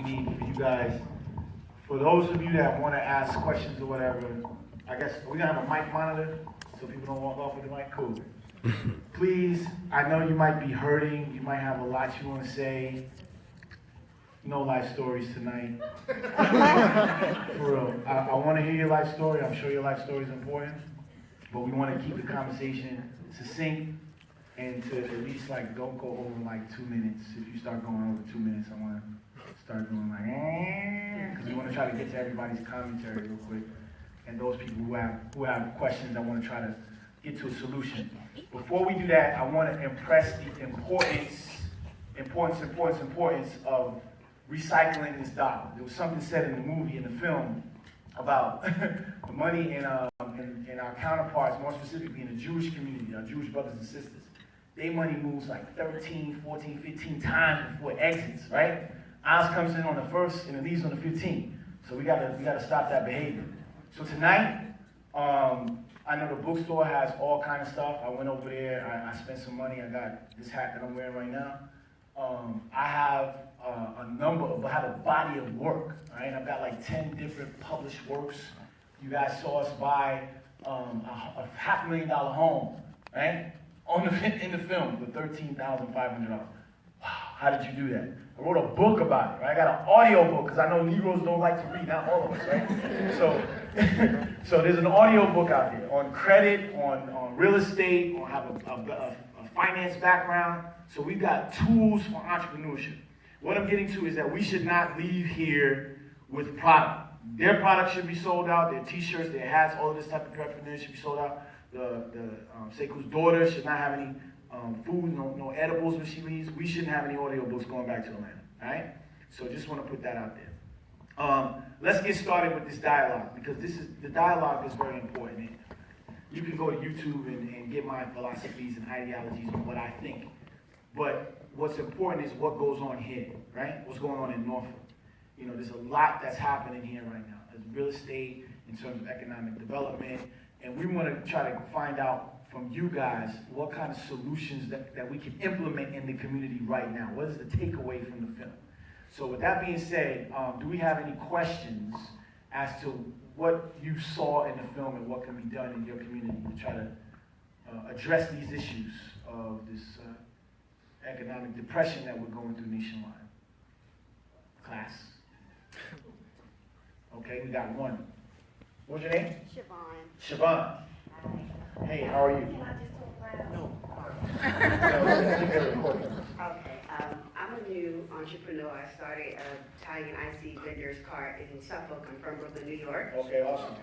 need for you guys. For those of you that want to ask questions or whatever, I guess we're going to have a mic monitor so people don't walk off with the mic. Cool. Please, I know you might be hurting. You might have a lot you want to say. No life stories tonight. For real. I want to hear your life story. I'm sure your life story is important. But we want to keep the conversation succinct and to at least don't go over 2 minutes. If you start going over 2 minutes, I want to start doing because we want to try to get to everybody's commentary real quick. And those people who have questions, I want to try to get to a solution. Before we do that, I want to impress the importance of recycling this dollar. There was something said in the movie, in the film, about the money in our counterparts, more specifically in the Jewish community, our Jewish brothers and sisters. Their money moves 13, 14, 15 times before it exits, right? Ours comes in on the 1st and it leaves on the 15th. So we gotta stop that behavior. So tonight, I know the bookstore has all kind of stuff. I went over there, I spent some money. I got this hat that I'm wearing right now. I have I have a body of work, right? I've got 10 different published works. You guys saw us buy a $500,000 home, right? In the film for $13,500. Wow, how did you do that? I wrote a book about it, right? I got an audio book because I know Negroes don't like to read, not all of us, right? So there's an audio book out there on credit, on real estate, on have a finance background. So we've got tools for entrepreneurship. What I'm getting to is that we should not leave here with product. Their product should be sold out, their t-shirts, their hats, all of this type of paraphernalia should be sold out. The Sekou's daughter should not have any food, no edibles when she leaves. We shouldn't have any audiobooks going back to the land, all right? So just want to put that out there. Let's get started with this dialogue, because the dialogue is very important. You can go to YouTube and get my philosophies and ideologies on what I think. But what's important is what goes on here, right? What's going on in Norfolk. There's a lot that's happening here right now. There's real estate in terms of economic development. And we want to try to find out from you guys what kind of solutions that we can implement in the community right now. What is the takeaway from the film? So with that being said, do we have any questions as to what you saw in the film and what can be done in your community to try to address these issues of this economic depression that we're going through nationwide? Class. Okay, we got one. What's your name? Siobhan. Siobhan. Hi. Hey, how are you? Can I just talk loud? No. Okay. I'm a new entrepreneur. I started an Italian IC vendor's cart in Suffolk. I'm from Brooklyn, New York. Okay, awesome.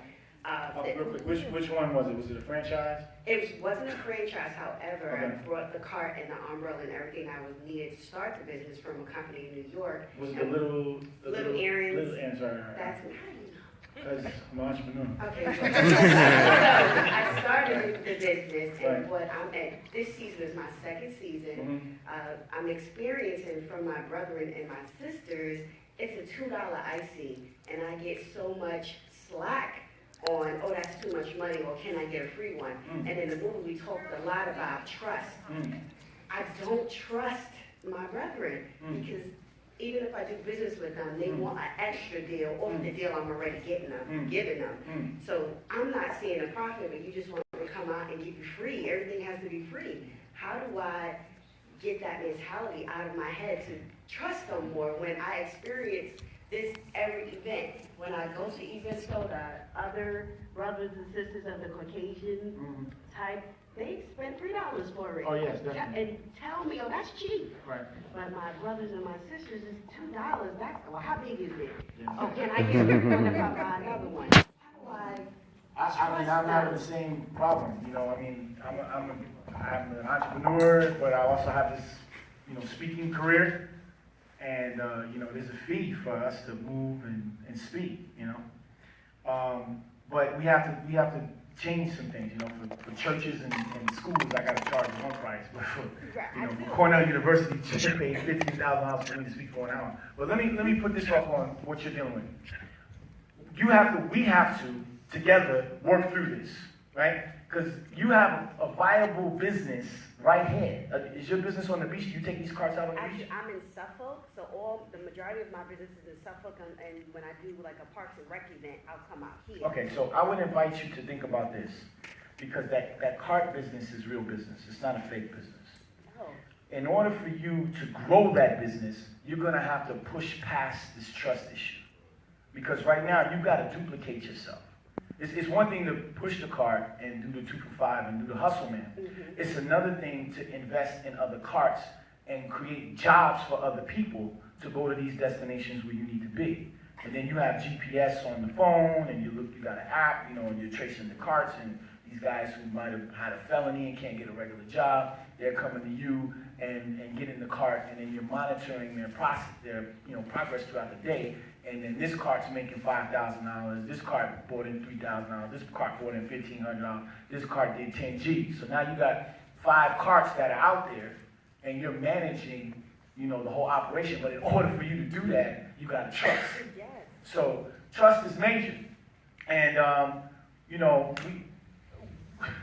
Real quick, which one was it? Was it a franchise? It wasn't a franchise, however, Okay. I brought the cart and the umbrella and everything I was needed to start the business from a company in New York. Was it the little errands? Little errands, right. That's how do you know? Because I'm an entrepreneur. Okay. So I started the business, and Right. this season is my second season. I'm experiencing from my brethren and my sisters, it's a $2 IC, and I get so much slack on, oh, that's too much money, or can I get a free one? And in the movie, we talked a lot about trust. I don't trust my brethren because even if I do business with them, they want an extra deal off the deal I'm already giving them. So I'm not seeing a profit, but you just want to come out and give you free. Everything has to be free. How do I get that mentality out of my head to trust them more when I experience this every event? When I go to events, so the other brothers and sisters of the Caucasian type, they spend $3 for it. Oh, yes, definitely. And tell me, oh, that's cheap. Right. But my brothers and my sisters is $2. Well, how big is it? Yeah. Oh, can I get a friend if I buy another one? I mean, I'm having the same problem. I'm an entrepreneur, but I also have this, speaking career. And, there's a fee for us to move and speak, But we have to change some things, for churches and schools, I got to charge one price. But for Cornell University, you pay $15,000 for me to speak for an hour. But let me put this off on what you're dealing with. We have to, together, work through this, right? because you have a viable business right here. Is your business on the beach? Do you take these carts out on the beach? Actually, I'm in Suffolk, so the majority of my business is in Suffolk, and when I do like a Parks and Rec event, I'll come out here. Okay, so I would invite you to think about this, because that cart business is real business. It's not a fake business. Oh. In order for you to grow that business, you're gonna have to push past this trust issue. Because right now, you've got to duplicate yourself. It's one thing to push the cart and do the 2 for $5 and do the hustle man. Mm-hmm. It's another thing to invest in other carts and create jobs for other people to go to these destinations where you need to be. And then you have GPS on the phone, and you got an app, and you're tracing the carts, and these guys who might have had a felony and can't get a regular job, they're coming to you and get in the cart, and then you're monitoring their process, their progress throughout the day. And then this cart's making $5,000. This cart brought in $3,000. This cart brought in $1,500. This cart did 10 G's. So now you got 5 carts that are out there, and you're managing, the whole operation. But in order for you to do that, you got to trust. Yes. So trust is major. And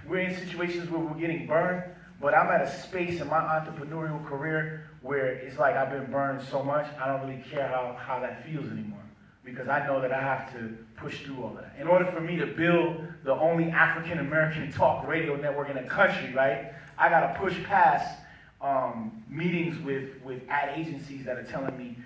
we're in situations where we're getting burned. But I'm at a space in my entrepreneurial career where it's like I've been burned so much, I don't really care how that feels anymore. Because I know that I have to push through all of that. In order for me to build the only African-American talk radio network in the country, right, I got to push past meetings with ad agencies that are telling me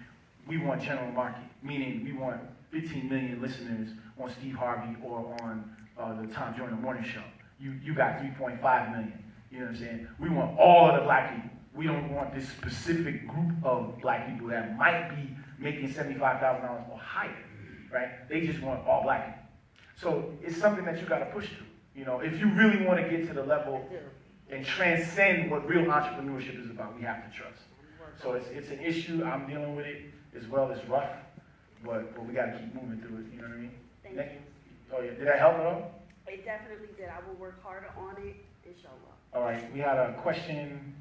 we want general market, meaning we want 15 million listeners on Steve Harvey or on the Tom Joyner Morning Show. You got 3.5 million. You know what I'm saying? We want all of the black people. We don't want this specific group of black people that might be making $75,000 or higher, right? They just want all black people. So it's something that you got to push through. If you really want to get to the level and transcend what real entrepreneurship is about, we have to trust. So it's an issue. I'm dealing with it as well. It's rough, but we got to keep moving through it. You know what I mean? Thank you. Oh yeah. Did that help at all? It definitely did. I will work harder on it, inshallah. All right, we had a question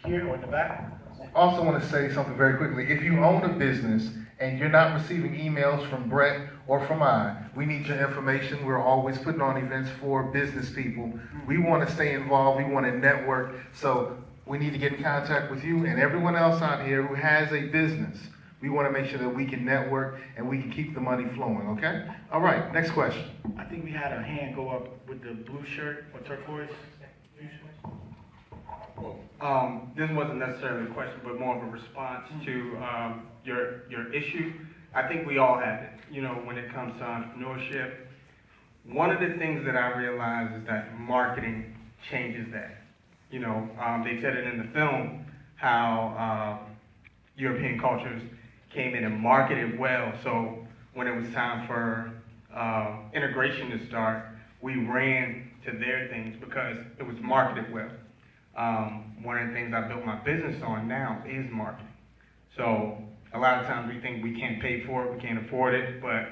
here or in the back. I also want to say something very quickly. If you own a business and you're not receiving emails from Brett or from we need your information. We're always putting on events for business people. We want to stay involved. We want to network. So we need to get in contact with you and everyone else out here who has a business. We want to make sure that we can network and we can keep the money flowing, okay? All right, next question. I think we had a hand go up with the blue shirt or turquoise. This wasn't necessarily a question, but more of a response to your issue. I think we all have it, when it comes to entrepreneurship. One of the things that I realized is that marketing changes that. They said it in the film how European cultures came in and marketed well. So when it was time for integration to start, we ran to their things because it was marketed well. One of the things I built my business on now is marketing. So a lot of times we think we can't pay for it, we can't afford it, but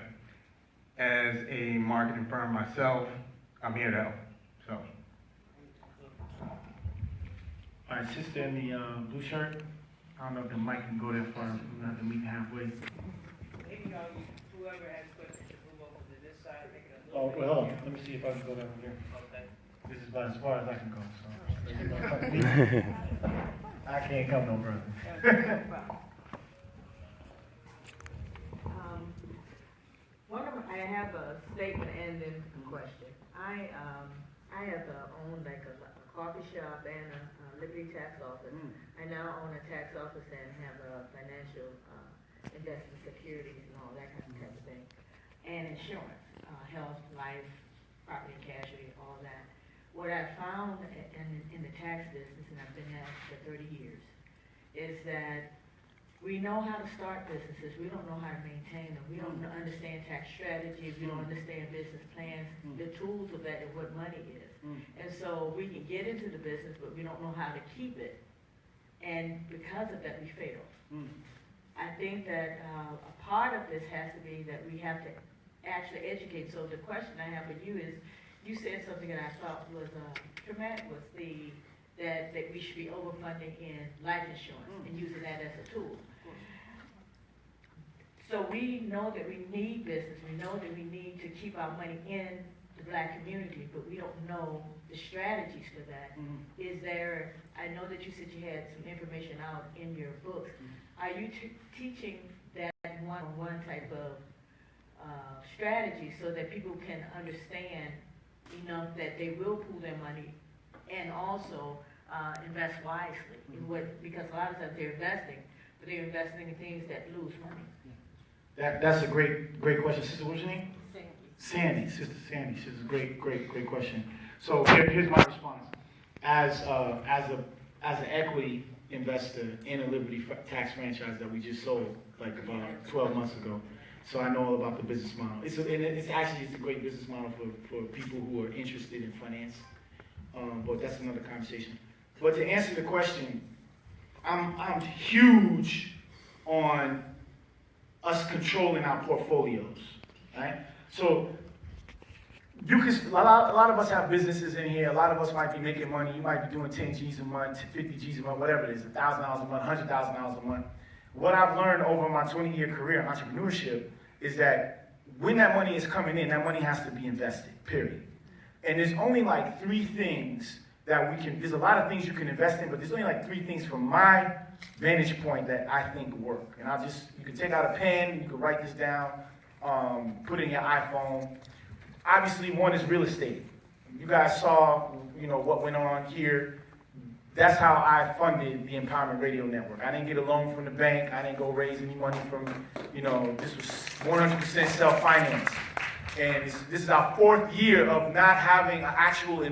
as a marketing firm myself, I'm here to help. So. All right, sister in the blue shirt. I don't know if the mic can go that far. We're gonna have to meet halfway. Maybe whoever has questions should move over to this side, make it a Oh, little bit. well, hold on. Let me see if I can go down here. Okay. This is about as far as I can go, so. I can't come no further. I have a statement and then a question. I have owned like a coffee shop and a Liberty tax office. I now own a tax office and have a financial investment securities and all that kind of thing. And insurance, health, life, property and casualty, all that. What I found in the tax business, and I've been at it for 30 years, is that we know how to start businesses, we don't know how to maintain them. We don't understand tax strategies, we don't understand business plans, the tools of that and what money is. And so we can get into the business, but we don't know how to keep it. And because of that, we fail. I think that a part of this has to be that we have to actually educate. So the question I have for you is, you said something that I thought was traumatic, was that we should be overfunding in life insurance and using that as a tool. So we know that we need business. We know that we need to keep our money in the black community, but we don't know the strategies for that. Is there, I know that you said you had some information out in your books. Are you teaching that one-on-one type of strategy so that people can understand enough that they will pool their money and also invest wisely in what, because a lot of times they're investing, but they're investing in things that lose money. That's a great question. Sister, what's your name? Sandy. Sister Sandy. This is a great question. So here's my response. As an equity investor in a Liberty tax franchise that we just sold like about 12 months ago, so I know all about the business model. It's a great business model for people who are interested in finance. But that's another conversation. But to answer the question, I'm huge on us controlling our portfolios, right? So a lot of us have businesses in here. A lot of us might be making money. You might be doing 10 G's a month, 50 G's a month, whatever it is, $1,000 a month, $100,000 a month. What I've learned over my 20-year career in entrepreneurship is that when that money is coming in, that money has to be invested, period. And there's only like 3 things that we can, there's a lot of things you can invest in, but there's only like 3 things from my vantage point that I think work. And you can take out a pen, you can write this down, put it in your iPhone. Obviously, one is real estate. You guys saw, what went on here. That's how I funded the Empowerment Radio Network. I didn't get a loan from the bank. I didn't go raise any money from, this was 100% self-financed. And this is our 4th year of not having an actual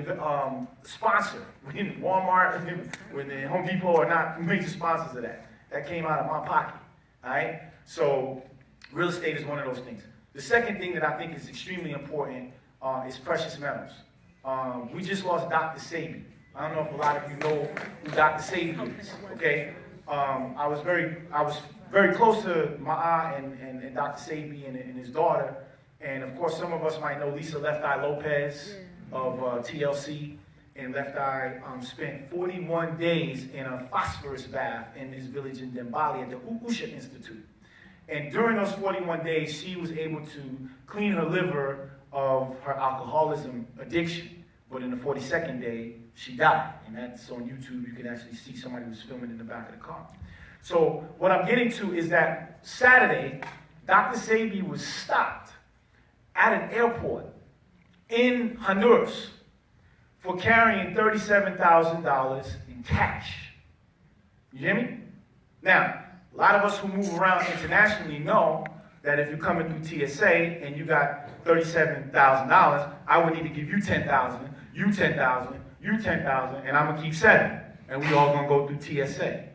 sponsor. When Walmart, when the Home Depot are not major sponsors of that. That came out of my pocket, all right? So real estate is one of those things. The second thing that I think is extremely important is precious metals. We just lost Dr. Sabi. I don't know if a lot of you know who Dr. Sabi is, okay? I was very close to Ma'a and Dr. Sabi and his daughter. And of course, some of us might know Lisa Left Eye Lopez of TLC. And Left Eye spent 41 days in a phosphorus bath in this village in Dembali at the Usha Institute. And during those 41 days, she was able to clean her liver of her alcoholism addiction. But in the 42nd day, she died. And that's on YouTube. You can actually see somebody was filming in the back of the car. So what I'm getting to is that Saturday, Dr. Sabi was stopped at an airport in Honduras for carrying $37,000 in cash. You hear me? Now, a lot of us who move around internationally know that if you're coming through TSA and you got $37,000, I would need to give you $10,000, you $10,000, you $10,000, and I'm gonna keep 7, and we all gonna go through TSA.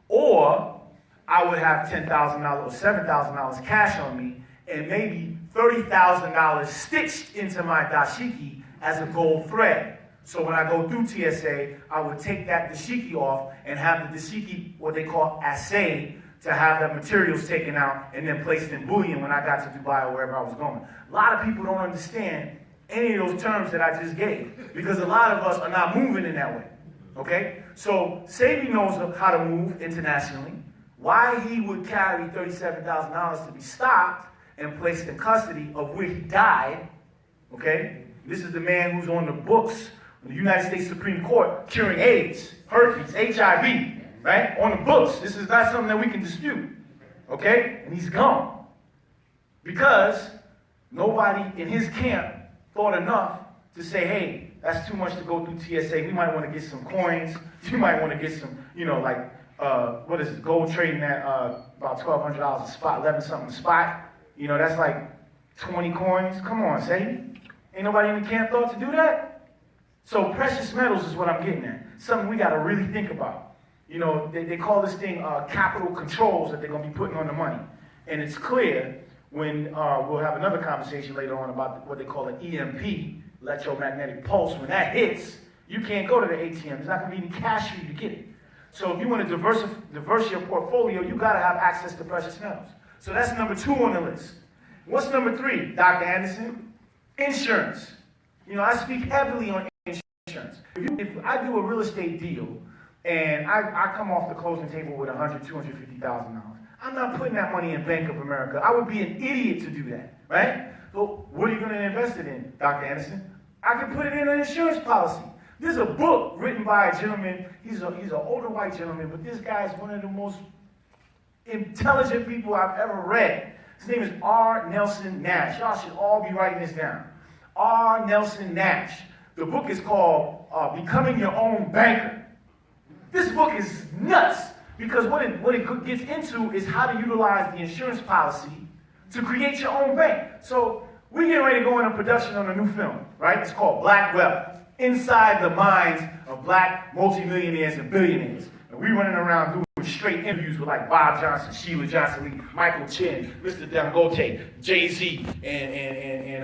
Or I would have $10,000 or $7,000 cash on me, and maybe $30,000 stitched into my dashiki as a gold thread. So when I go through TSA, I would take that dashiki off and have the dashiki, what they call assay, to have the materials taken out and then placed in bullion when I got to Dubai or wherever I was going. A lot of people don't understand any of those terms that I just gave because a lot of us are not moving in that way, okay? So Sabi knows how to move internationally. Why he would carry $37,000 to be stopped and placed in custody of where he died, okay? This is the man who's on the books of the United States Supreme Court curing AIDS, herpes, HIV, right? On the books. This is not something that we can dispute, okay? And he's gone. Because nobody in his camp thought enough to say, hey, that's too much to go through TSA. We might want to get some coins. You might want to get some, what is it, gold trading at about $1,200 a spot, 11 something a spot. That's like 20 coins. Come on, say. Ain't nobody in the camp thought to do that? So precious metals is what I'm getting at. Something we got to really think about. They call this thing capital controls that they're going to be putting on the money. And it's clear when we'll have another conversation later on about what they call an EMP, electromagnetic pulse. When that hits, you can't go to the ATM. There's not going to be any cash for you to get it. So if you want to diverse your portfolio, you got to have access to precious metals. So that's number 2 on the list. What's number 3, Dr. Anderson? Insurance. I speak heavily on insurance. If I do a real estate deal and I come off the closing table with $100,000, $250,000, I'm not putting that money in Bank of America. I would be an idiot to do that, right? So what are you going to invest it in, Dr. Anderson? I can put it in an insurance policy. There's a book written by a gentleman. He's an older white gentleman, but this guy is one of the most intelligent people I've ever read. His name is R. Nelson Nash. Y'all should all be writing this down. R. Nelson Nash. The book is called Becoming Your Own Banker. This book is nuts because what it gets into is how to utilize the insurance policy to create your own bank. So we're getting ready to go into production on a new film, right? It's called Black Wealth, Inside the Minds of Black Multimillionaires and Billionaires. And we're running around doing straight interviews with like Bob Johnson, Sheila Johnson Lee, Michael Chin, Mr. Dangote, Jay-Z, and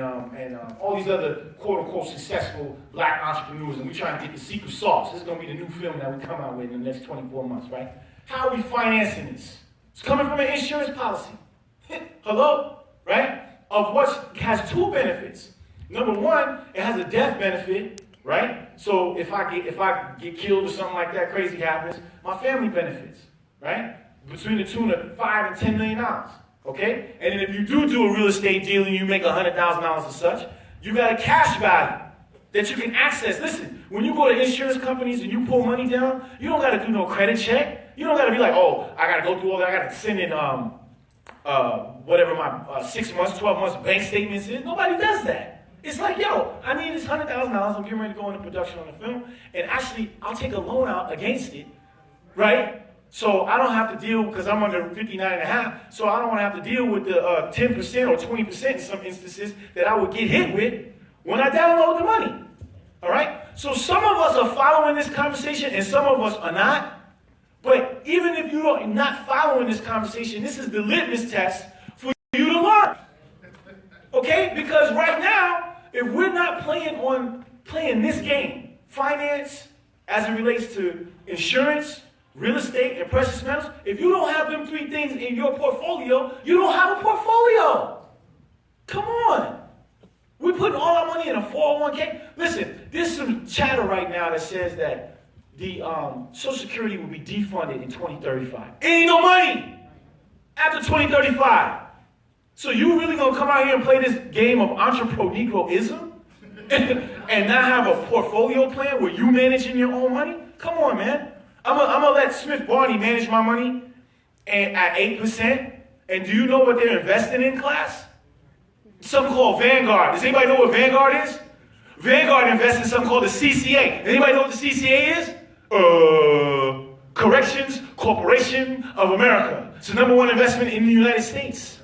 all these other quote-unquote successful black entrepreneurs, and we're trying to get the secret sauce. This is going to be the new film that we come out with in the next 24 months, right? How are we financing this? It's coming from an insurance policy. Hello? Right? Of what has two benefits. Number one, it has a death benefit, right? So if I get killed or something like that crazy happens, my family benefits, right? Between the tune of $5 and $10 million, okay? And then if you do a real estate deal and you make $100,000 or such, you got a cash value that you can access. Listen, when you go to insurance companies and you pull money down, you don't got to do no credit check. You don't got to be like, oh, I got to go through all that. I got to send in whatever my 6 months, 12 months bank statements is. Nobody does that. It's like, yo, I need this $100,000. I'm getting ready to go into production on the film. And actually, I'll take a loan out against it, right? So I don't have to deal, because I'm under 59.5, so I don't want to have to deal with the 10% or 20% in some instances that I would get hit with when I download the money. All right? So some of us are following this conversation and some of us are not. But even if you're not following this conversation, this is the litmus test for you to learn. Okay? Because right now, if we're not playing this game, finance as it relates to insurance, real estate, and precious metals, if you don't have them three things in your portfolio, you don't have a portfolio. Come on. We're putting all our money in a 401k. Listen, there's some chatter right now that says that the Social Security will be defunded in 2035. Ain't no money after 2035. So you really gonna come out here and play this game of entrepreneur-negroism and not have a portfolio plan where you managing your own money? Come on, man. I'm gonna let Smith Barney manage my money at 8%. And do you know what they're investing in, class? Something called Vanguard. Does anybody know what Vanguard is? Vanguard invests in something called the CCA. Anybody know what the CCA is? Corrections Corporation of America. It's the #1 investment in the United States.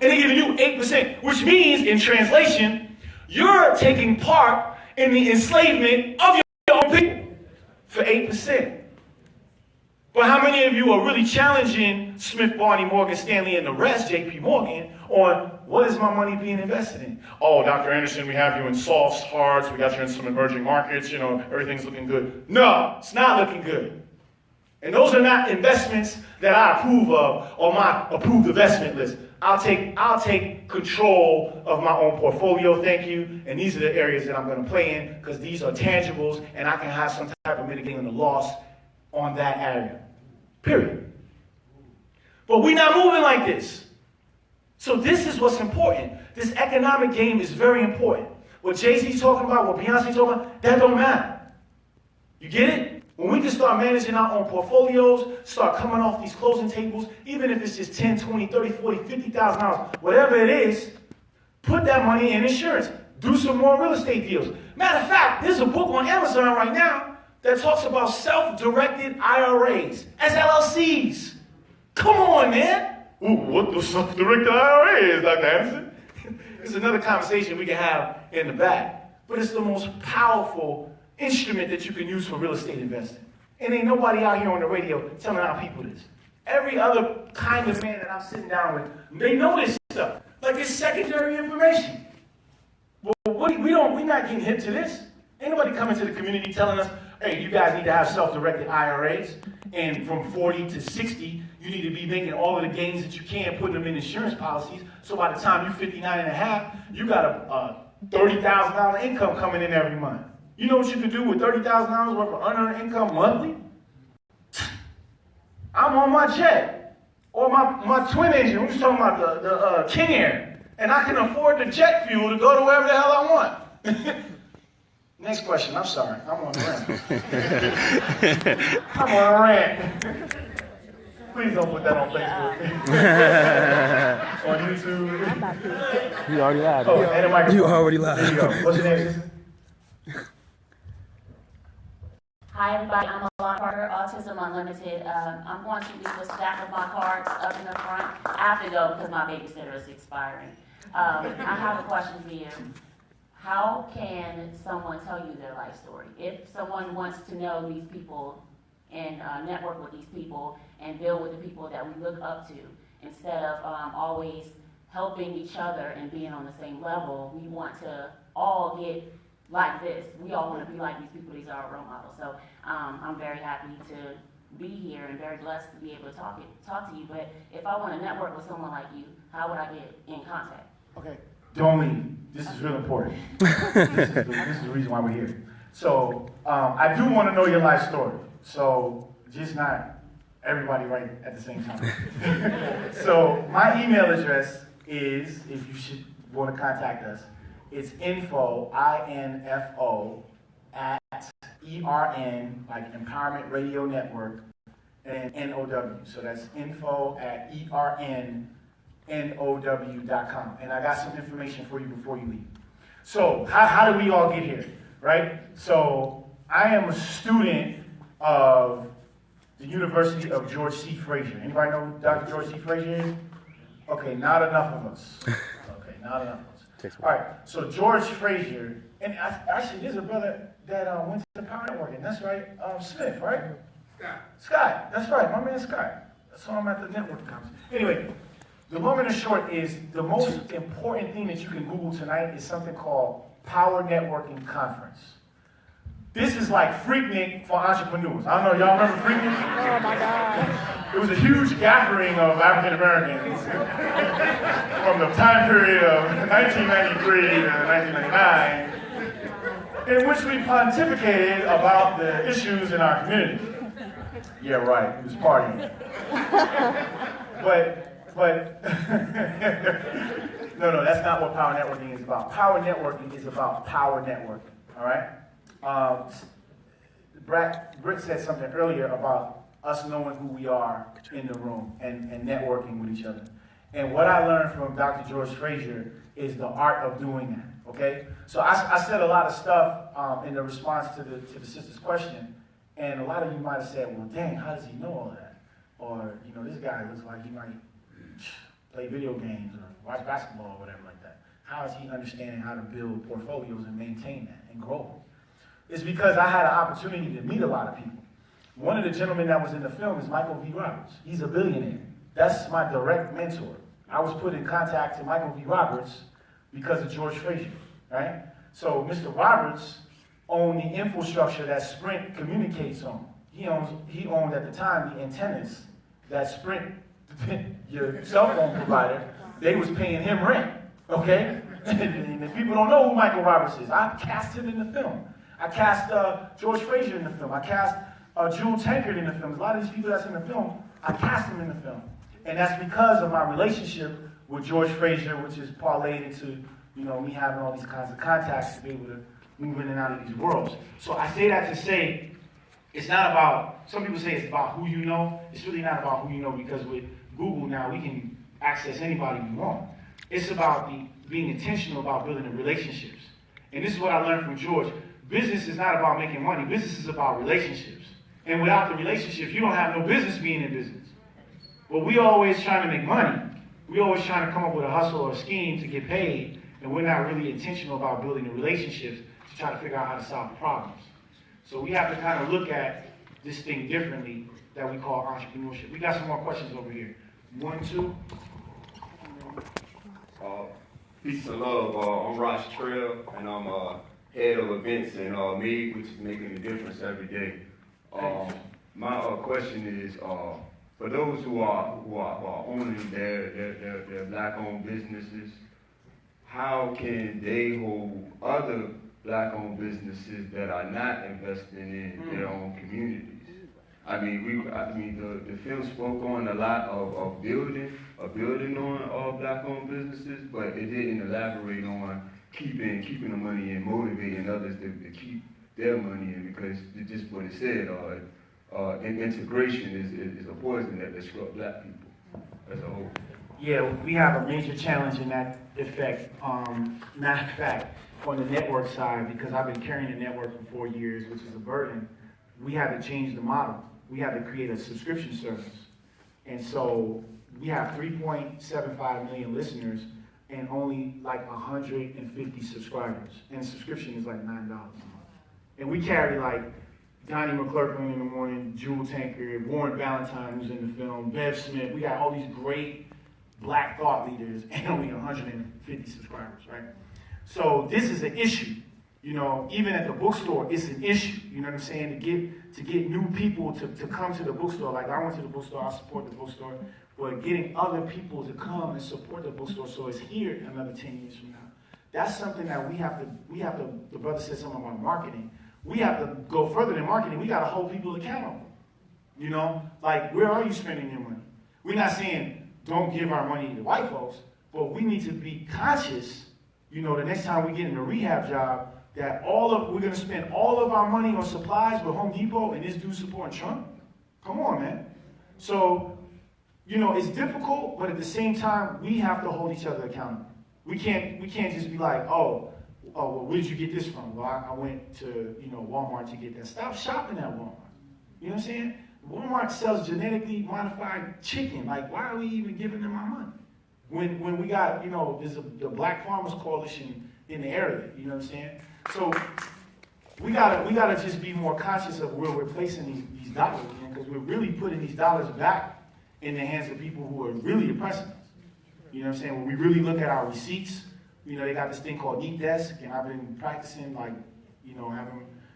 And they're giving you 8%, which means, in translation, you're taking part in the enslavement of your own people for 8%. But how many of you are really challenging Smith, Barney, Morgan Stanley, and the rest, JP Morgan, on what is my money being invested in? Oh, Dr. Anderson, we have you in softs, hards, we got you in some emerging markets, you know, everything's looking good. No, it's not looking good. And those are not investments that I approve of on my approved investment list. I'll take control of my own portfolio, thank you, and these are the areas that I'm going to play in because these are tangibles and I can have some type of mitigating the loss on that area, period. But we're not moving like this. So this is what's important. This economic game is very important. What Jay-Z's talking about, what Beyonce's talking about, that don't matter. You get it? When we can start managing our own portfolios, start coming off these closing tables, even if it's just $10, $20, $30, $40, $50,000, whatever it is, put that money in insurance. Do some more real estate deals. Matter of fact, there's a book on Amazon right now that talks about self-directed IRAs as LLCs. Come on, man. Ooh, what the self-directed IRA is, Dr. Anderson? It's another conversation we can have in the back. But it's the most powerful instrument that you can use for real estate investing. And ain't nobody out here on the radio telling our people this. Every other kind of man that I'm sitting down with, they know this stuff. Like it's secondary information. Well, we're not getting hip to this. Ain't nobody coming to the community telling us, hey, you guys need to have self-directed IRAs. And from 40 to 60, you need to be making all of the gains that you can, putting them in insurance policies. So by the time you're 59.5, you got a $30,000 income coming in every month. You know what you can do with $30,000 worth of unearned income monthly? I'm on my jet. Or my twin engine, we was talking about the King Air, and I can afford the jet fuel to go to wherever the hell I want. Next question, I'm sorry, I'm on a rant. I'm on a rant. Please don't put that on Facebook. On YouTube. You already lied. Oh, and a microphone. You already lied. There you go. What's your name, sister? Hi everybody, I'm Alana Parker, Autism Unlimited. I'm going to leave a stack of my cards up in the front. I have to go because my babysitter is expiring. I have a question for you. How can someone tell you their life story? If someone wants to know these people and network with these people and build with the people that we look up to, instead of always helping each other and being on the same level, we want to all get like this. We all want to be like these people. These are our role models. So I'm very happy to be here and very blessed to be able to talk to you. But if I want to network with someone like you, how would I get in contact? Okay. Don't leave. This is real important. This is the reason why we're here. So I do want to know your life story. So just not everybody right at the same time. So my email address is, if you should want to contact us, it's info, I-N-F-O, at ERN, like Empowerment Radio Network, and N-O-W. So that's info at ERN, NOW.com. And I got some information for you before you leave. So how did we all get here, right? So I am a student of the University of George C. Frazier. Anybody know who Dr. George C. Frazier is? Okay, not enough of us. Okay, not enough of us. All right, so George Frazier, and actually there's a brother that went to Power Networking, that's right, Smith, right? Scott, that's right, my man Scott. I saw him at the networking conference. Anyway, the long and the short is, the most important thing that you can Google tonight is something called Power Networking Conference. This is like Freaknik for entrepreneurs. I don't know, y'all remember Freaknik? Oh my God. It was a huge gathering of African Americans from the time period of 1993 to 1999, in which we pontificated about the issues in our community. Yeah, right, it was partying. But no, that's not what power networking is about. Power networking is about power networking, all right? Britt said something earlier about us knowing who we are in the room and networking with each other. And what I learned from Dr. George Frazier is the art of doing that, okay? So I said a lot of stuff in the response to the sister's question, and a lot of you might have said, well, dang, how does he know all that? Or, you know, this guy looks like he might play video games or watch basketball or whatever like that. How is he understanding how to build portfolios and maintain that and grow them? It's because I had an opportunity to meet a lot of people. One of the gentlemen that was in the film is Michael V. Roberts. He's a billionaire. That's my direct mentor. I was put in contact with Michael V. Roberts because of George Frazier, right? So Mr. Roberts owned the infrastructure that Sprint communicates on. He owned at the time the antennas that Sprint, your cell phone provider, they was paying him rent, okay? And if people don't know who Michael Roberts is, I cast him in the film. I cast George Frazier in the film. I cast Jewel Tankard in the film. A lot of these people that's in the film, I cast them in the film. And that's because of my relationship with George Frazier, which is parlayed into, you know, me having all these kinds of contacts to be able to move in and out of these worlds. So I say that to say, it's not about, some people say it's about who you know. It's really not about who you know, because with Google now, we can access anybody we want. It's about being intentional about building the relationships. And this is what I learned from George. Business is not about making money. Business is about relationships. And without the relationships, you don't have no business being in business. But we always trying to make money. We always trying to come up with a hustle or a scheme to get paid, and we're not really intentional about building the relationships to try to figure out how to solve problems. So we have to kind of look at this thing differently that we call entrepreneurship. We got some more questions over here. 1, 2. Peace and love. I'm Ross Trail, and I'm head of events in Meade, which is making a difference every day. My question is, for those who are owning their black-owned businesses, how can they hold other black-owned businesses that are not investing in their own communities I mean, the film spoke on a lot of building on black-owned businesses, but it didn't elaborate on keeping the money and motivating others to keep their money in, because just what it said, integration is a poison that disrupts black people as a whole. Yeah, we have a major challenge in that effect. Matter of fact, on the network side, because I've been carrying the network for 4 years, which is a burden, we had to change the model. We had to create a subscription service. And so we have 3.75 million listeners and only like 150 subscribers. And the subscription is like $9 a month. And we carry like Donnie McClurkin in the morning, Jewel Tankard, Warren Valentine, who's in the film, Bev Smith. We got all these great black thought leaders and only 150 subscribers, right? So this is an issue. You know, even at the bookstore, it's an issue. You know what I'm saying? To get new people to come to the bookstore. Like I went to the bookstore, I support the bookstore, but getting other people to come and support the bookstore so it's here another 10 years from now. That's something that we have to, the brother said something about marketing. We have to go further than marketing. We got to hold people accountable. You know, like where are you spending your money? We're not saying don't give our money to white folks, but we need to be conscious, you know, the next time we get in a rehab job, that we're going to spend all of our money on supplies with Home Depot and this dude supporting Trump? Come on, man. So, you know, it's difficult, but at the same time, we have to hold each other accountable. We can't just be like, well, where did you get this from? Well, I went to, you know, Walmart to get that. Stop shopping at Walmart. You know what I'm saying? Walmart sells genetically modified chicken. Like, why are we even giving them our money? When we got, you know, there's the Black Farmers Coalition in the area, you know what I'm saying? So we gotta just be more conscious of where we're placing these dollars, because we're really putting these dollars back in the hands of people who are really oppressing us. You know what I'm saying? When we really look at our receipts, you know, they got this thing called Eat Desk, and I've been practicing, like, you know,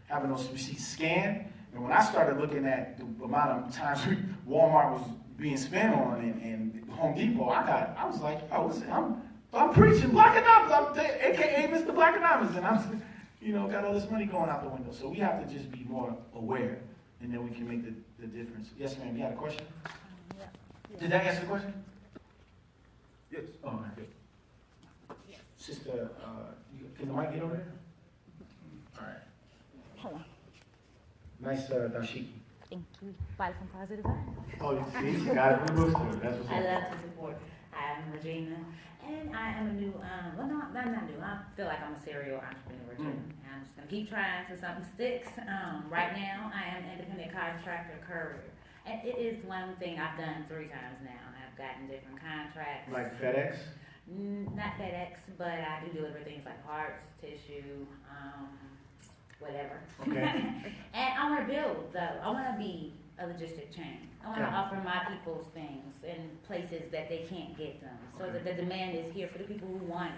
having those receipts scanned. And when I started looking at the amount of times Walmart was being spent on and Home Depot, I was like, I'm preaching Black Anonymous, aka Mr. Black Anonymous, and I'm, you know, got all this money going out the window. So we have to just be more aware, and then we can make the difference. Yes, ma'am, you had a question? Yeah. Did that answer the question? Yes. Oh, all right, good. Sister, can the mic get over there? All right. Hello. Nice dashiki. Thank you. Buy some positive vibes. Oh, you see, you got it from the bookstore. That's what's I up. love to support. I'm Regina, and I am a new, well, no, I'm not new. I feel like I'm a serial entrepreneur too. And I'm just gonna keep trying till something sticks. Right now, I am an independent contractor courier. And it is one thing I've done 3 times now. I've gotten different contracts. Like FedEx? Not FedEx, but I do deliver things like parts, tissue, whatever. Okay. And I want to build, though. I want to be a logistic chain. I want to Okay. offer my people's things in places that they can't get them, so that the demand is here for the people who want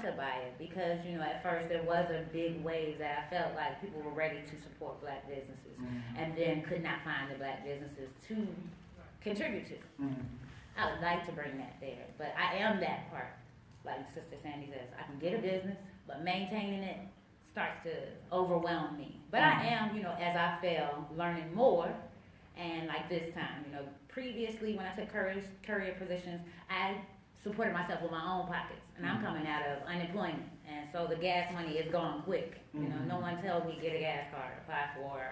to buy it. Because, you know, at first there was a big wave that I felt like people were ready to support black businesses, and then could not find the black businesses to contribute to. I would like to bring that there, but I am that part. Like Sister Sandy says, I can get a business, but maintaining it starts to overwhelm me. But I am, you know, as I fail, learning more. And like this time, you know, previously when I took courier positions, I supported myself with my own pockets. And I'm coming out of unemployment. And so the gas money is gone quick. You know, no one tells me get a gas card, apply for,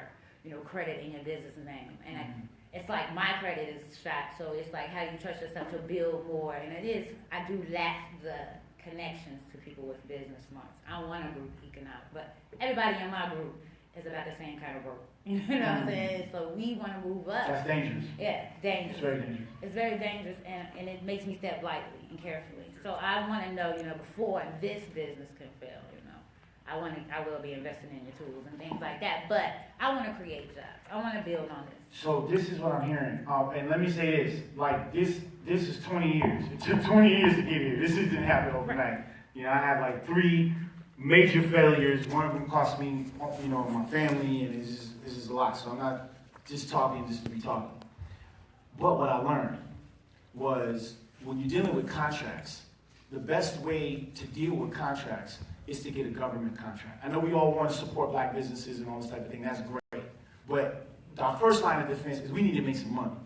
you know, credit in your business name. And it's like my credit is shot, so it's like how you trust yourself to build more. And I do lack the connections to people with business smarts. I want a group economic, but everybody in my group is about the same kind of broke. You know what I'm saying? So we want to move up. That's dangerous. Yeah, dangerous. It's very dangerous. It's very dangerous, and it makes me step lightly and carefully. So I want to know, you know, before this business can fail, you know, I will be investing in your tools and things like that. But I want to create jobs. I want to build on this. So this is what I'm hearing. And let me say this, like this is 20 years. It took 20 years to get here. This didn't happen overnight. You know, I had like 3 major failures. One of them cost me, you know, my family, and this is a lot. So I'm not just talking just to be talking. But what I learned was when you're dealing with contracts, the best way to deal with contracts is to get a government contract. I know we all want to support black businesses and all this type of thing. That's great. But our first line of defense is we need to make some money,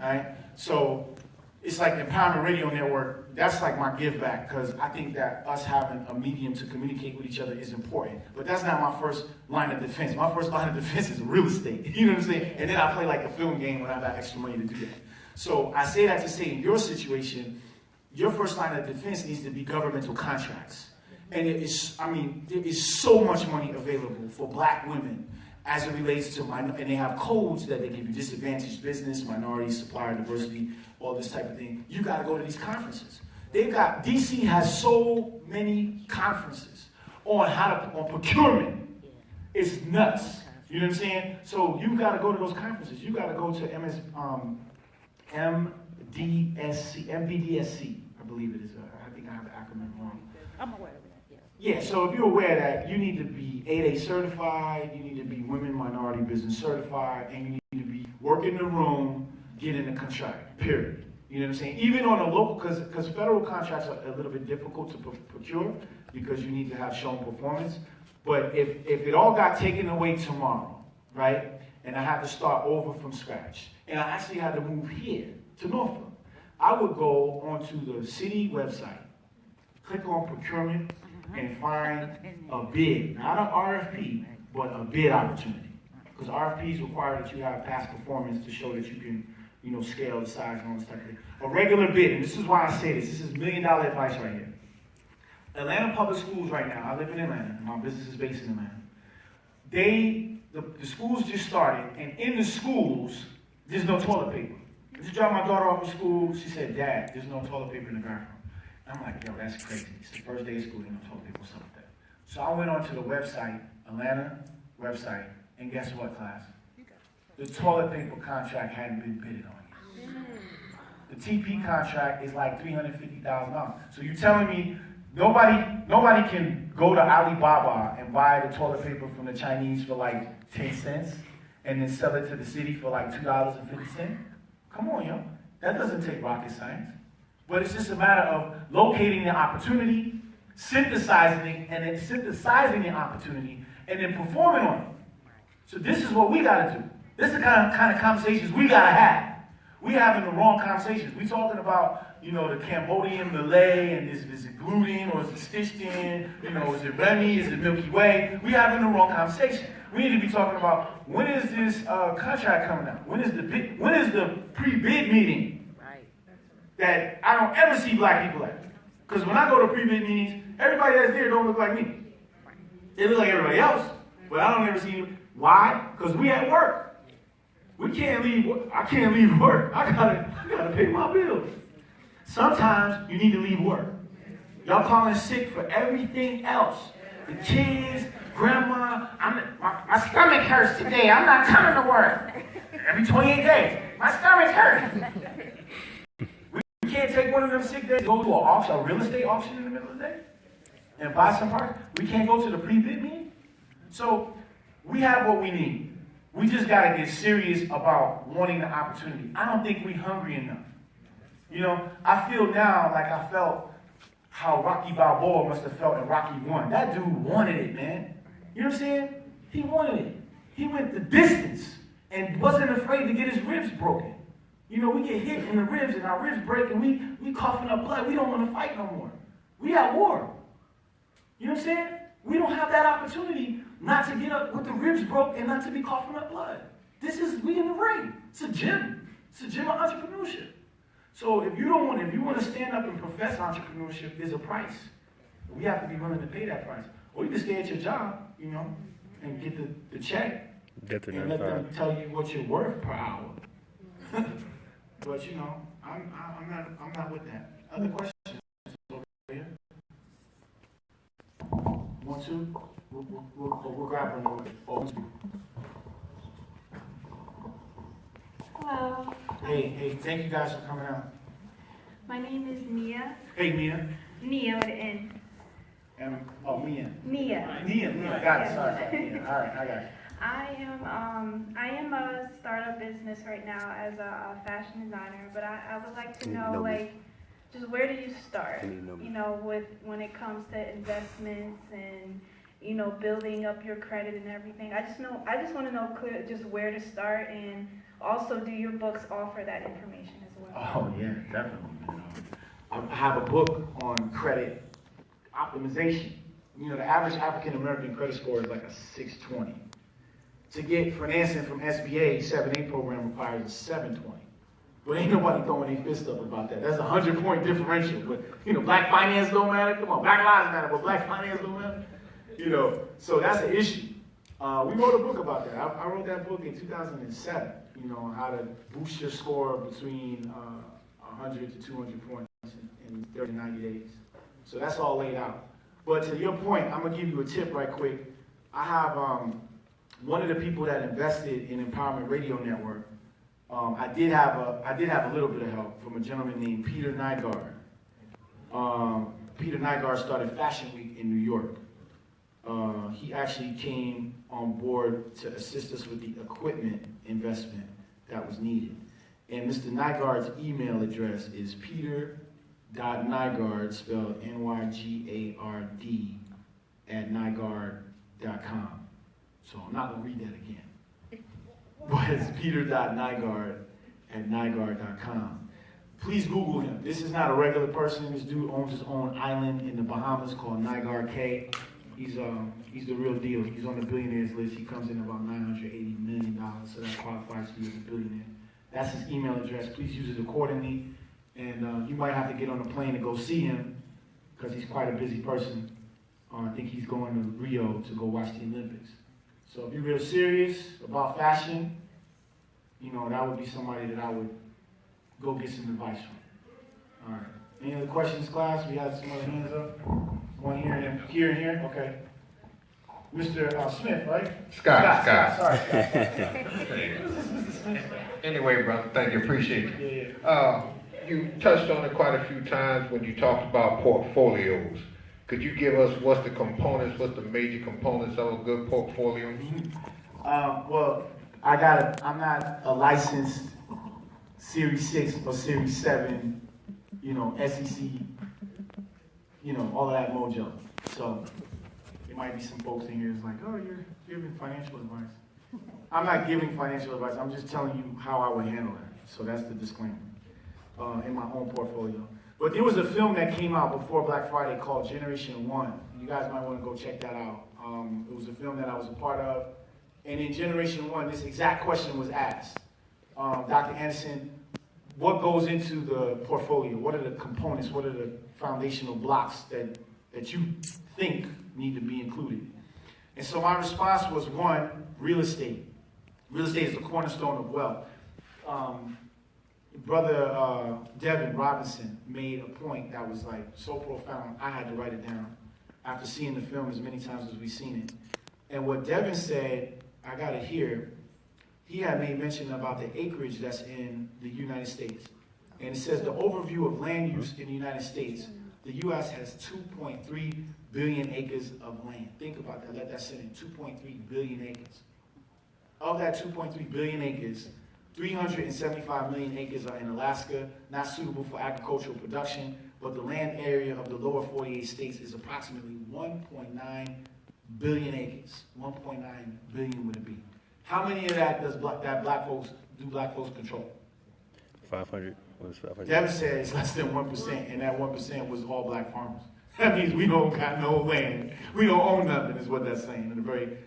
all right? So it's like the Empowerment Radio Network, that's like my give back, because I think that us having a medium to communicate with each other is important. But that's not my first line of defense. My first line of defense is real estate, you know what I'm saying? And then I play like a film game when I have extra money to do that. So I say that to say, in your situation, your first line of defense needs to be governmental contracts. And it is, I mean, there is so much money available for black women as it relates to, and they have codes that they give you, disadvantaged business, minority, supplier diversity, all this type of thing. You gotta go to these conferences. DC has so many conferences on procurement. It's nuts. You know what I'm saying? So you gotta go to those conferences. You gotta go to MBDSC, I believe it is. I think I have the acronym wrong. I'm aware of that, yeah. Yeah, so if you're aware that you need to be 8A certified, you need to be women minority business certified, and you need to be working the room, getting the contract, period. You know what I'm saying? Even on a local, because federal contracts are a little bit difficult to procure because you need to have shown performance. But if it all got taken away tomorrow, right, and I had to start over from scratch, and I actually had to move here to Norfolk, I would go onto the city website, click on procurement, and find a bid, not an RFP, but a bid opportunity. Because RFPs require that you have past performance to show that you can, you know, scale the size and all this type of thing. A regular bid, and this is why I say this is $1 million advice right here. Atlanta Public Schools right now, I live in Atlanta, my business is based in Atlanta. The schools just started, and in the schools, there's no toilet paper. I just dropped my daughter off at school, she said, "Dad, there's no toilet paper in the bathroom." I'm like, yo, that's crazy. It's the first day of school, there's no toilet paper or something like that. So I went onto the website, Atlanta website, and guess what, class? The toilet paper contract hadn't been bidded on yet. The TP contract is like $350,000. So you're telling me nobody can go to Alibaba and buy the toilet paper from the Chinese for like 10 cents and then sell it to the city for like $2.50? Come on, yo. That doesn't take rocket science. But it's just a matter of locating the opportunity, synthesizing the opportunity, and then performing on it. So this is what we gotta do. This is the kind of conversations we gotta have. We having the wrong conversations. We talking about, you know, the Cambodian Malay, and is it gluten or is it stitched in? You know, is it Remy? Is it Milky Way? We having the wrong conversation. We need to be talking about when is this contract coming out? When is the pre-bid meeting? That I don't ever see black people at. Because when I go to pre-bid meetings, everybody that's there don't look like me. They look like everybody else, but I don't ever see them. Why? Because we at work. We can't leave. I can't leave work. I gotta pay my bills. Sometimes you need to leave work. Y'all calling sick for everything else. The kids, grandma. My stomach hurts today. I'm not coming to work. Every 28 days, my stomach hurts. We can't take one of them sick days, go to an auction, a real estate auction in the middle of the day, and buy some parts. We can't go to the pre-bid meeting. So we have what we need. We just gotta get serious about wanting the opportunity. I don't think we're hungry enough. You know, I feel now like I felt how Rocky Balboa must have felt in Rocky 1. That dude wanted it, man. You know what I'm saying? He wanted it. He went the distance and wasn't afraid to get his ribs broken. You know, we get hit in the ribs and our ribs break and we coughing up blood. We don't want to fight no more. We at war. You know what I'm saying? We don't have that opportunity not to get up with the ribs broke and not to be coughing up blood. We in the ring. It's a gym. It's a gym of entrepreneurship. So if you want to stand up and profess entrepreneurship, there's a price. We have to be willing to pay that price. Or you can stay at your job, you know, and get the check and let them tell you what you're worth per hour. But you know, I'm not with that. Other questions over here? One, two? We'll grab one. Hello. Hey, thank you guys for coming out. My name is Mia. Hey, Mia. Nia with an N. Mia. Mia. Mia. Got it. Sorry. Mia. All right, I got it. I am a startup business right now as a fashion designer, but I would like to know, like, just where do you start? You know, when it comes to investments you know, building up your credit and everything. I just want to know clear, just where to start, and also do your books offer that information as well? Oh yeah, definitely. I have a book on credit optimization. You know, the average African American credit score is like a 620. To get financing from SBA 7A program requires a 720. But ain't nobody throwing their fist up about that. That's a 100-point differential. But you know, black finance don't matter. Come on, black lives matter, but black finance don't matter. You know, so that's an issue. We wrote a book about that. I wrote that book in 2007. You know, how to boost your score between 100 to 200 points in 30 to 90 days. So that's all laid out. But to your point, I'm gonna give you a tip right quick. I have one of the people that invested in Empowerment Radio Network. I did have a little bit of help from a gentleman named Peter Nygaard. Peter Nygaard started Fashion Week in New York. He actually came on board to assist us with the equipment investment that was needed. And Mr. Nygaard's email address is peter.nygaard, spelled Nygard, @nygaard.com. So I'm not going to read that again. But it's peter.nygaard@nygaard.com. Please Google him. This is not a regular person. This dude owns his own island in the Bahamas called Nygaard K. He's the real deal. He's on the billionaires list. He comes in about $980 million, so that qualifies you as a billionaire. That's his email address. Please use it accordingly. And you might have to get on a plane to go see him because he's quite a busy person. I think he's going to Rio to go watch the Olympics. So if you're real serious about fashion, you know, that would be somebody that I would go get some advice from. All right. Any other questions, class? We have some other hands up. One here and here. Okay. Mr. Smith, right? Scott. Sorry, Scott. Anyway, brother, thank you, appreciate it. Yeah. You touched on it quite a few times when you talked about portfolios. Could you give us what's the major components of a good portfolio? Well, I'm not a licensed Series 6 or Series 7, you know, SEC, you know, all of that mojo. So there might be some folks in here that's like, oh, you're giving financial advice. I'm not giving financial advice. I'm just telling you how I would handle that. So that's the disclaimer in my own portfolio. But there was a film that came out before Black Friday called Generation 1. You guys might want to go check that out. It was a film that I was a part of. And in Generation 1, this exact question was asked. Dr. Anderson, what goes into the portfolio? What are the components? What are the foundational blocks that you think need to be included? And so my response was, one, real estate. Real estate is the cornerstone of wealth. Brother Devin Robinson made a point that was like so profound, I had to write it down after seeing the film as many times as we've seen it. And what Devin said, I got it here, he had made mention about the acreage that's in the United States. And it says the overview of land use in the United States, the U.S. has 2.3 billion acres of land. Think about that, let that sit in, 2.3 billion acres. Of that 2.3 billion acres, 375 million acres are in Alaska, not suitable for agricultural production, but the land area of the lower 48 states is approximately 1.9 billion acres. 1.9 billion would it be? How many of that do black folks control? 500. What is 500? Devin said it's less than 1%, and that 1% was all black farmers. That means we don't got no land. We don't own nothing, is what that's saying, at a very,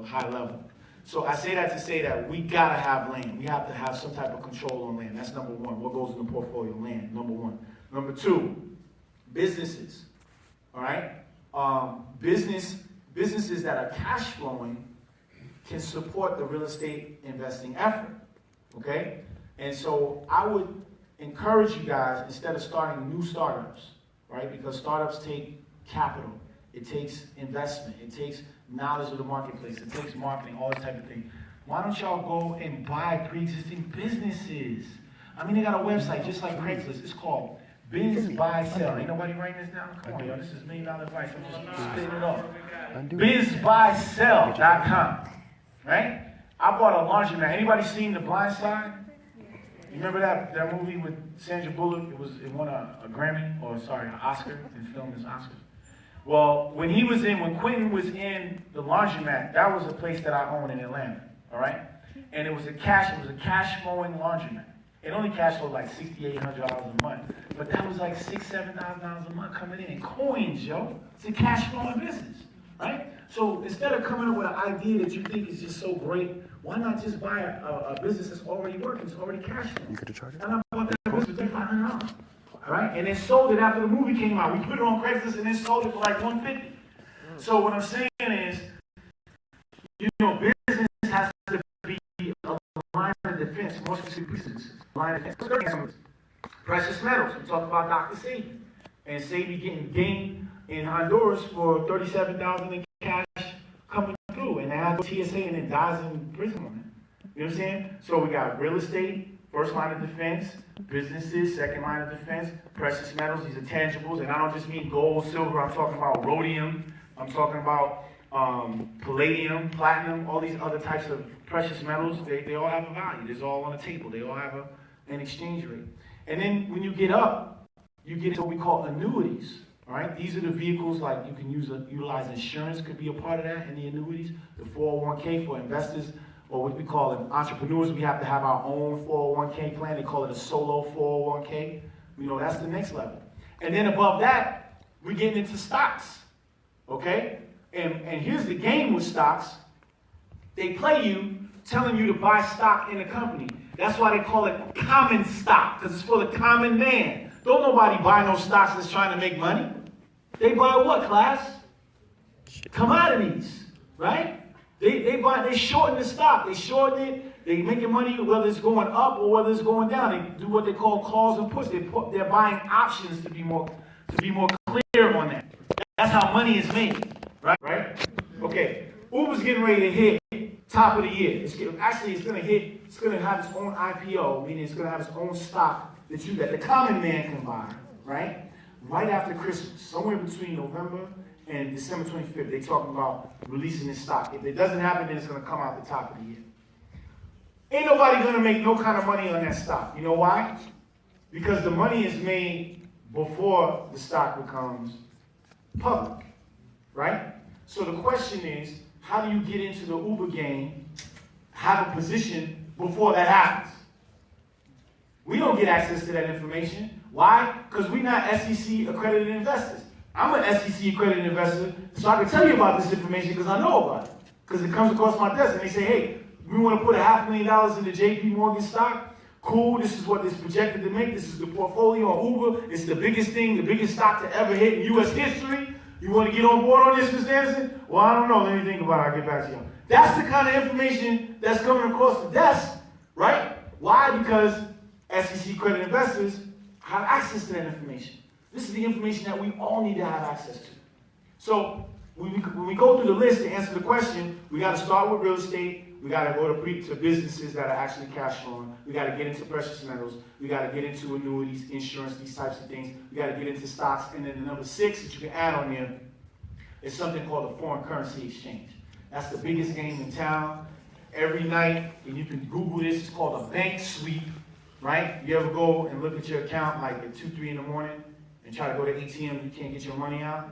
high level. So I say that to say that we gotta have land. We have to have some type of control on land. That's number one. What goes in the portfolio? Land, number one. Number two, businesses. All right? Businesses that are cash flowing can support the real estate investing effort. Okay? And so I would encourage you guys, instead of starting new startups, right? Because startups take capital. It takes investment. It takes knowledge of the marketplace. It takes marketing, all that type of thing. Why don't y'all go and buy pre-existing businesses? I mean, they got a website just like Craigslist. It's called Biz Buy Sell. Ain't nobody writing this down? Come on, y'all. This is $1 million advice. I'm just spitting it off. BizBuySell.com. Right? I bought a laundromat. Anybody seen The Blind Side? You remember that movie with Sandra Bullock? It won a Grammy, an Oscar, in film as Oscar. Well, when Quentin was in the laundromat, that was a place that I own in Atlanta, all right? And it was a cash flowing laundromat. It only cash flowed like $6,800 a month, but that was like $7,000 a month coming in coins, yo. It's a cash flowing business, right? So instead of coming up with an idea that you think is just so great, why not just buy a business that's already working, it's already cash flowing? You could have charged it. And I bought that business for $3,500. All right, and then sold it after the movie came out. We put it on Craigslist and then sold it for like $150. So what I'm saying is, business has to be a line of defense, more specific business. Line of defense. Precious metals. We talked about Dr. Sadie. And Sadie getting gained in Honduras for $37,000 in cash coming through. And they had TSA and then dies in prison on it. You know what I'm saying? So we got real estate, first line of defense, businesses, second line of defense, precious metals, these are tangibles, and I don't just mean gold, silver, I'm talking about rhodium, I'm talking about palladium, platinum, all these other types of precious metals, they all have a value, it's all on the table, they all have an exchange rate. And then when you get up, you get to what we call annuities, all right? These are the vehicles like you can utilize insurance, could be a part of that in the annuities, the 401k for investors, or what we call it, entrepreneurs, we have to have our own 401k plan. They call it a solo 401k. That's the next level. And then above that, we're getting into stocks, okay? And here's the game with stocks. They play you, telling you to buy stock in a company. That's why they call it common stock, because it's for the common man. Don't nobody buy no stocks that's trying to make money. They buy what, class? Commodities, right? They shorten the stock. They shorten it. They making money whether it's going up or whether it's going down. They do what they call calls and puts. They're buying options to be more clear on that. That's how money is made, right? Okay. Uber's getting ready to hit top of the year. It's going to have its own IPO, meaning it's going to have its own stock that the common man can buy, right? Right after Christmas, somewhere between November and December 25th, they're talking about releasing this stock. If it doesn't happen, then it's going to come out the top of the year. Ain't nobody going to make no kind of money on that stock. You know why? Because the money is made before the stock becomes public, right? So the question is, how do you get into the Uber game, have a position before that happens? We don't get access to that information. Why? Because we're not SEC accredited investors. I'm an SEC accredited investor, so I can tell you about this information because I know about it. Because it comes across my desk and they say, hey, we want to put $500,000 in the JP Morgan stock. Cool, this is what it's projected to make. This is the portfolio on Uber. It's the biggest thing, the biggest stock to ever hit in U.S. history. You want to get on board on this, Mr. Anderson? Well, I don't know. Let me think about it. I'll get back to you. That's the kind of information that's coming across the desk, right? Why? Because SEC accredited investors have access to that information. This is the information that we all need to have access to. So when we go through the list to answer the question, we got to start with real estate. We got to go to businesses that are actually cash flowing. We got to get into precious metals. We got to get into annuities, insurance, these types of things. We got to get into stocks. And then the number 6 that you can add on there is something called a foreign currency exchange. That's the biggest game in town. Every night, and you can Google this, it's called a bank sweep, right? You ever go and look at your account like at 2, 3 in the morning and try to go to ATM, you can't get your money out?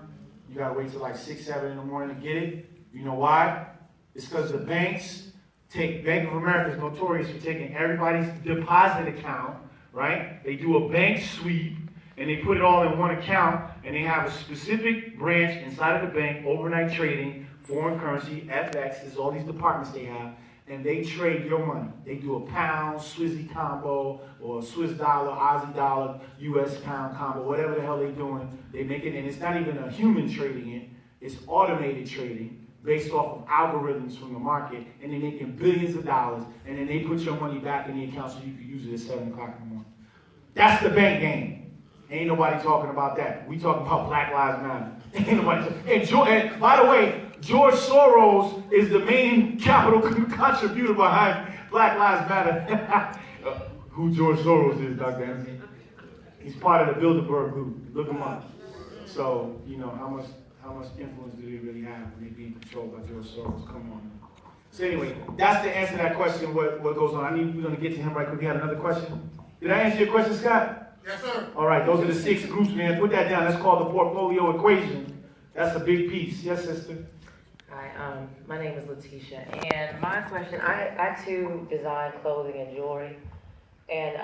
You gotta wait till like 6, 7 in the morning to get it. You know why? It's because the banks Bank of America is notorious for taking everybody's deposit account, right? They do a bank sweep and they put it all in one account and they have a specific branch inside of the bank, overnight trading, foreign currency, FX, there's all these departments they have, and they trade your money. They do a pound, Swissy combo, or Swiss dollar, Aussie dollar, US pound combo, whatever the hell they're doing. They make it, and it's not even a human trading it, it's automated trading based off of algorithms from the market, and they're making billions of dollars, and then they put your money back in the account so you can use it at 7 o'clock in the morning. That's the bank game. Ain't nobody talking about that. We talking about Black Lives Matter. Ain't nobody and by the way, George Soros is the main capital contributor behind Black Lives Matter. Who George Soros is, Dr. Anderson? He's part of the Bilderberg group. Look him up. So, you know, how much influence do they really have when they're being controlled by George Soros? Come on. So anyway, that's the answer to that question, what goes on. We're going to get to him right quick. We had another question. Did I answer your question, Scott? Yes, sir. All right, those are the 6 groups, man. Put that down. That's called the portfolio equation. That's a big piece. Yes, sister? Hi, my name is Letitia, and my question, I too design clothing and jewelry, and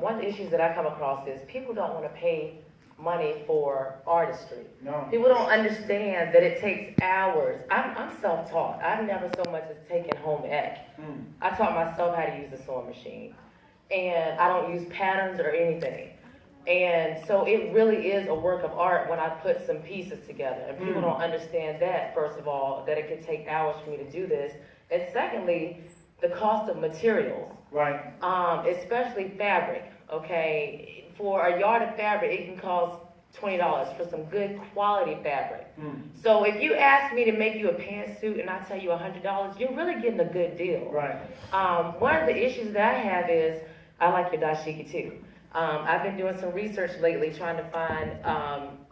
one of the issues that I come across is people don't want to pay money for artistry. No. People don't understand that it takes hours. I'm self-taught. I've never so much as taken home ec. I taught myself how to use the sewing machine, and I don't use patterns or anything. And so it really is a work of art when I put some pieces together. And people don't understand that, first of all, that it can take hours for me to do this. And secondly, the cost of materials. Right. Especially fabric, okay? For a yard of fabric, it can cost $20 for some good quality fabric. So if you ask me to make you a pantsuit and I tell you $100, you're really getting a good deal. Right. One of the issues that I have is, I like your dashiki too. I've been doing some research lately trying to find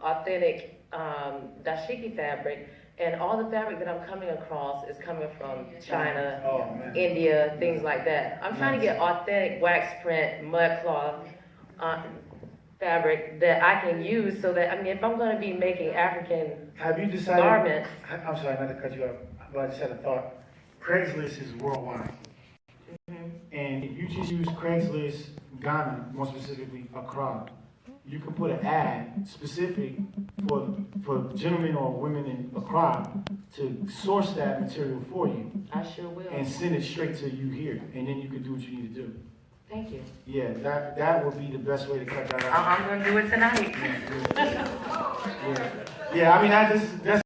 authentic dashiki fabric, and all the fabric that I'm coming across is coming from China, India, things like that. I'm trying to get authentic wax print, mud cloth fabric that I can use so that, I mean, if I'm going to be making African Have you decided? garments. I'm sorry, not to cut you off, but I just had a thought. Craigslist is worldwide. And if you just use Craigslist Ghana, more specifically Accra, you can put an ad specific for gentlemen or women in Accra to source that material for you. I sure will. And send it straight to you here, and then you can do what you need to do. Thank you. Yeah, that would be the best way to cut that out. I'm going to do it tonight. Yeah, I mean, that's